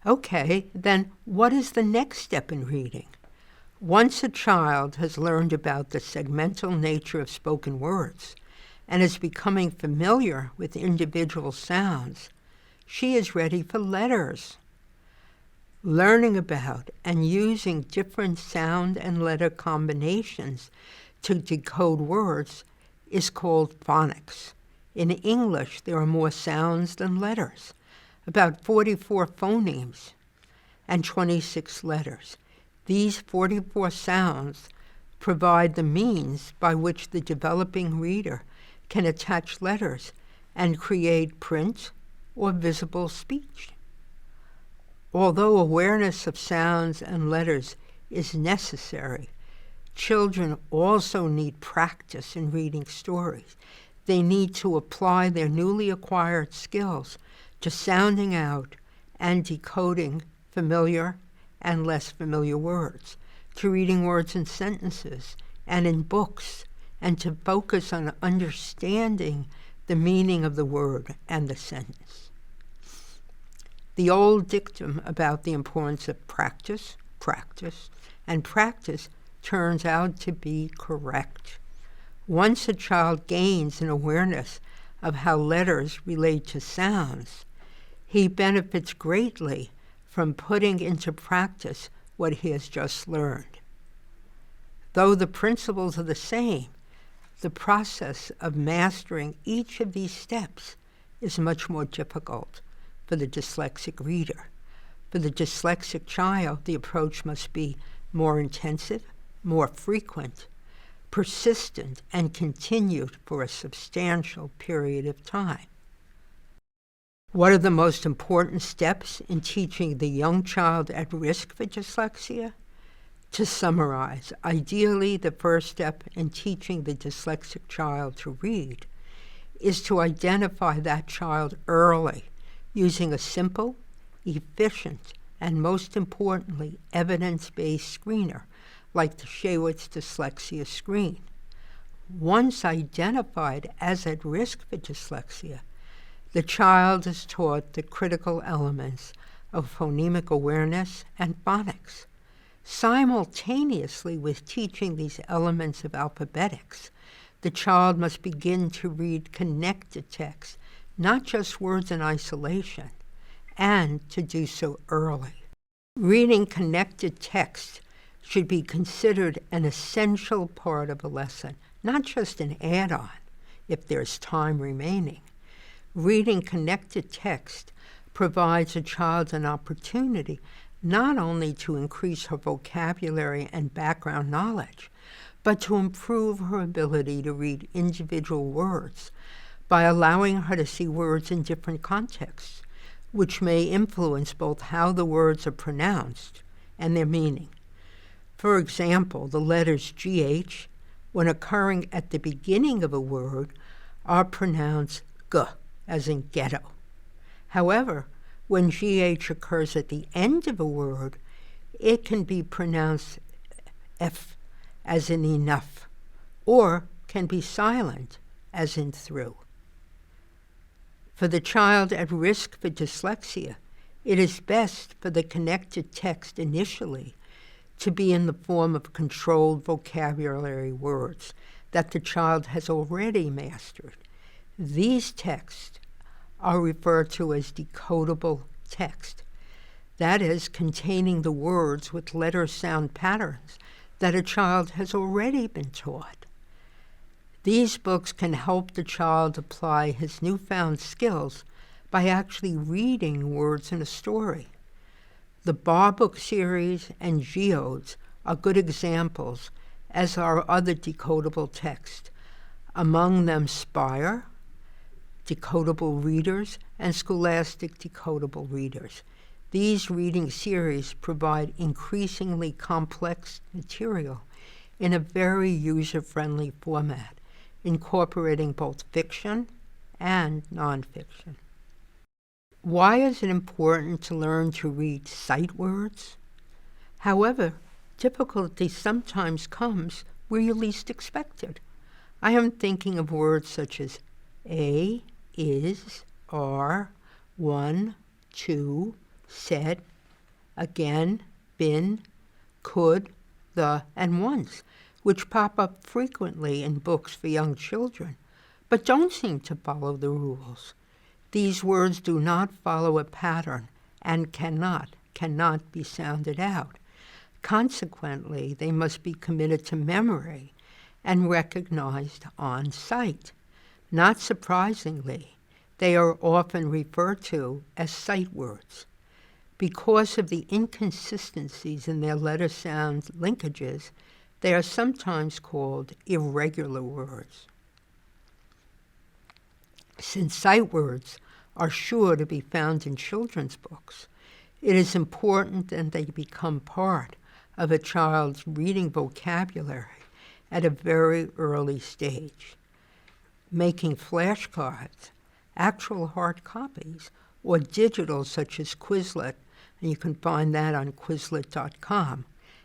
Okay, then what is the next step in reading? Once a child has learned about the segmental nature of spoken words and is becoming familiar with individual sounds, she is ready for letters. Learning about and using different sound and letter combinations to decode words is called phonics. In English, there are more sounds than letters, about 44 phonemes and 26 letters. These 44 sounds provide the means by which the developing reader can attach letters and create print or visible speech. Although awareness of sounds and letters is necessary, children also need practice in reading stories. They need to apply their newly acquired skills to sounding out and decoding familiar and less familiar words, to reading words in sentences and in books, and to focus on understanding the meaning of the word and the sentence. The old dictum about the importance of practice, and practice turns out to be correct. Once a child gains an awareness of how letters relate to sounds, he benefits greatly from putting into practice what he has just learned. Though the principles are the same, the process of mastering each of these steps is much more difficult for the dyslexic reader. For the dyslexic child, the approach must be more intensive, more frequent, persistent, and continued for a substantial period of time. What are the most important steps in teaching the young child at risk for dyslexia? To summarize, ideally, the first step in teaching the dyslexic child to read is to identify that child early using a simple, efficient, and most importantly, evidence-based screener like the Shaywitz Dyslexia Screen. Once identified as at risk for dyslexia, the child is taught the critical elements of phonemic awareness and phonics. Simultaneously with teaching these elements of alphabetics, the child must begin to read connected text, not just words in isolation, and to do so early. Reading connected text should be considered an essential part of a lesson, not just an add-on if there's time remaining. Reading connected text provides a child an opportunity not only to increase her vocabulary and background knowledge, but to improve her ability to read individual words by allowing her to see words in different contexts, which may influence both how the words are pronounced and their meaning. For example, the letters GH, when occurring at the beginning of a word, are pronounced G, as in ghetto. However, when GH occurs at the end of a word, it can be pronounced F, as in enough, or can be silent, as in through. For the child at risk for dyslexia, it is best for the connected text initially to be in the form of controlled vocabulary words that the child has already mastered. These texts are referred to as decodable text, that is, containing the words with letter-sound patterns that a child has already been taught. These books can help the child apply his newfound skills by actually reading words in a story. The Bar Book series and Geodes are good examples, as are other decodable texts, among them Spire, Decodable Readers, and Scholastic Decodable Readers. These reading series provide increasingly complex material in a very user-friendly format, incorporating both fiction and nonfiction. Why is it important to learn to read sight words? However, difficulty sometimes comes where you least expect it. I am thinking of words such as a, is, are, one, two, said, again, been, could, the, and once, which pop up frequently in books for young children, but don't seem to follow the rules. These words do not follow a pattern and cannot be sounded out. Consequently, they must be committed to memory and recognized on sight. Not surprisingly, they are often referred to as sight words. Because of the inconsistencies in their letter sound linkages, they are sometimes called irregular words. Since sight words are sure to be found in children's books, it is important that they become part of a child's reading vocabulary at a very early stage. Making flashcards, actual hard copies, or digital such as Quizlet, and you can find that on Quizlet.com,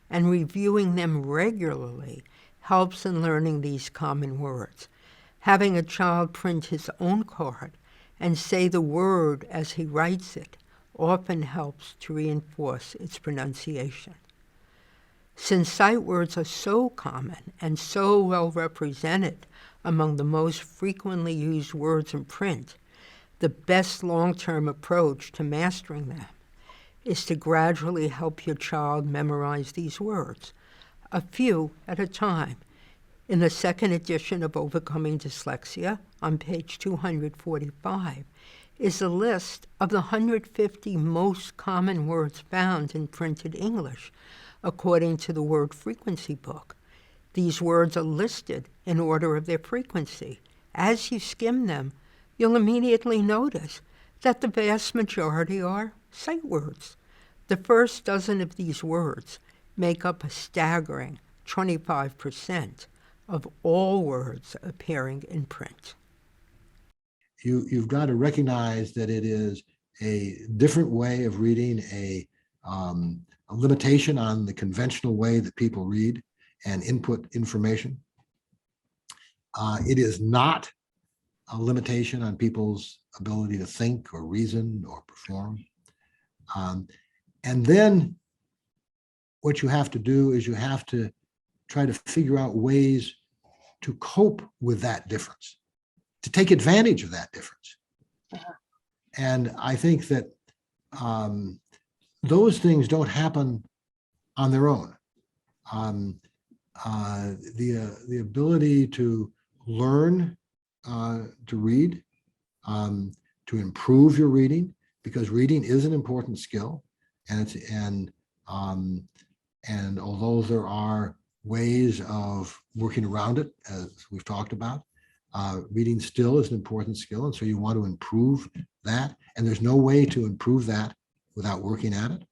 and reviewing them regularly helps in learning these common words. Having a child print his own card and say the word as he writes it often helps to reinforce its pronunciation. Since sight words are so common and so well represented among the most frequently used words in print, the best long-term approach to mastering them is to gradually help your child memorize these words, a few at a time. In the second edition of Overcoming Dyslexia, on page 245, is a list of the 150 most common words found in printed English, according to the Word Frequency Book. These words are listed in order of their frequency. As you skim them, you'll immediately notice that the vast majority are sight words. The first dozen of these words make up a staggering 25% of all words appearing in print. You've got to recognize that it is a different way of reading, a limitation on the conventional way that people read and input information. It is not a limitation on people's ability to think or reason or perform. And then what you have to do is you have to try to figure out ways to cope with that difference, to take advantage of that difference. And I think that those things don't happen on their own. The ability to learn to read, to improve your reading, because reading is an important skill, and although there are ways of working around it, as we've talked about, reading still is an important skill, and so you want to improve that. And there's no way to improve that without working at it.